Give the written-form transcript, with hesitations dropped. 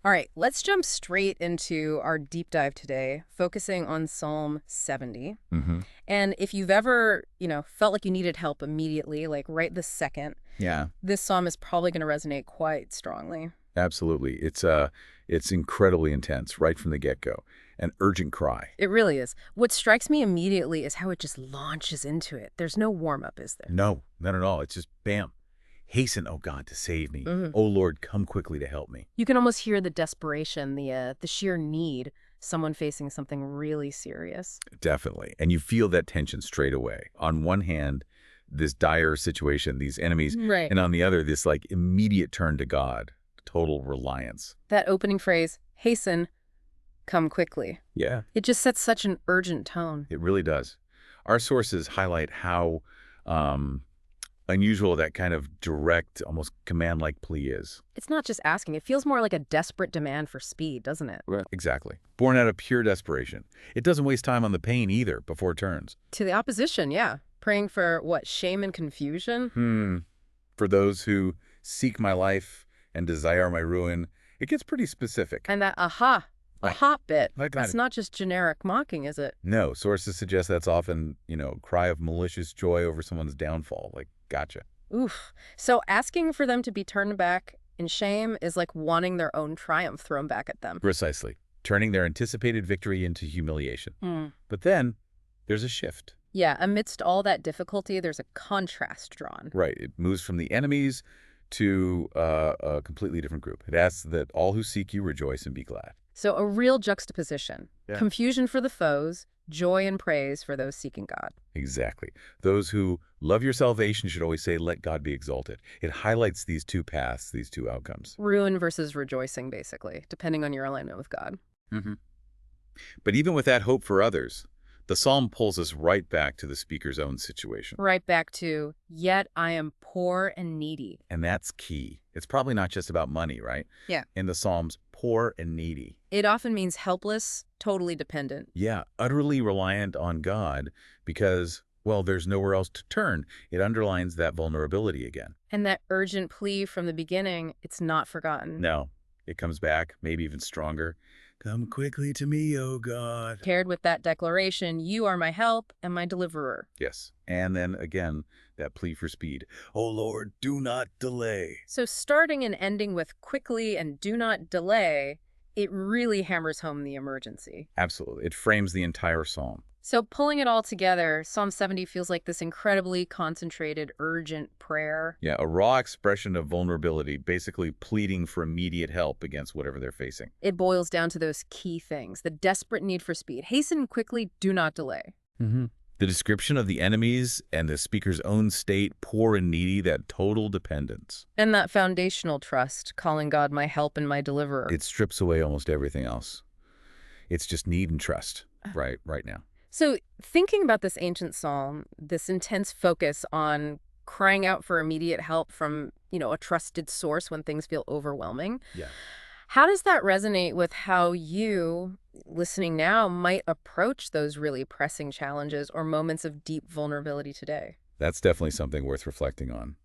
All right, let's jump straight into our deep dive today, focusing on Psalm 70. Mm-hmm. And if you've ever, felt like you needed help immediately, like right this second, Yeah, this psalm is probably going to resonate quite strongly. absolutely. It's incredibly intense right from the get-go. An urgent cry. It really is. What strikes me immediately is how it just launches into it. There's no warm-up, is there? No, not at all. It's just bam. Hasten, oh God, to save me. Hmm. Oh Lord, come quickly to help me. You can almost hear the desperation, the sheer need, someone facing something really serious. Definitely. And you feel that tension straight away. On one hand, this dire situation, these enemies, Right. and on the other, this like immediate turn to God, total reliance. That opening phrase, hasten, come quickly. Yeah, It just sets such an urgent tone. it really does. Our sources highlight how um, unusual that kind of direct, almost command-like plea is. It's not just asking. It feels more like a desperate demand for speed, doesn't it? Right. Exactly. Born out of pure desperation. It doesn't waste time on the pain either before it turns. To the opposition, yeah. Praying for, what, shame and confusion? For those who seek my life and desire my ruin, it gets pretty specific. And that Right. aha bit. Like that. It's not just generic mocking, is it? No, sources suggest that's often, cry of malicious joy over someone's downfall. Like, gotcha. Oof. So asking for them to be turned back in shame is like wanting their own triumph thrown back at them. Precisely. Turning their anticipated victory into humiliation. Mm. But then there's a shift. Yeah, amidst all that difficulty, there's a contrast drawn. Right. It moves from the enemies to a completely different group. It asks that all who seek you rejoice and be glad. So a real juxtaposition. Yeah. Confusion for the foes, joy and praise for those seeking God. Exactly. Those who love your salvation should always say, let God be exalted. It highlights these two paths, these two outcomes. Ruin versus rejoicing, basically, depending on your alignment with God. Mm-hmm. But even with that hope for others, the psalm pulls us right back to the speaker's own situation. Right back to, yet I am poor and needy. And that's key. It's probably not just about money, right? Yeah. In the Psalms, poor and needy. It often means helpless, totally dependent. Yeah, utterly reliant on God because, well, there's nowhere else to turn. It underlines that vulnerability again. And that urgent plea from the beginning, it's not forgotten. No, it comes back, maybe even stronger. Come quickly to me, O God. Paired with that declaration, you are my help and my deliverer. Yes. And then again, that plea for speed. Oh Lord, do not delay. So starting and ending with quickly and do not delay, it really hammers home the emergency. Absolutely. It frames the entire psalm. So pulling it all together, Psalm 70 feels like this incredibly concentrated, urgent prayer. Yeah, a raw expression of vulnerability, basically pleading for immediate help against whatever they're facing. It boils down to those key things, the desperate need for speed. Hasten quickly, do not delay. Mm-hmm. The description of the enemies and the speaker's own state, poor and needy, that total dependence. And that foundational trust, calling God my help and my deliverer. It strips away almost everything else. It's just need and trust right now. So thinking about this ancient psalm, this intense focus on crying out for immediate help from, a trusted source when things feel overwhelming, Yeah. how does that resonate with how you, listening now, might approach those really pressing challenges or moments of deep vulnerability today? That's definitely something worth reflecting on.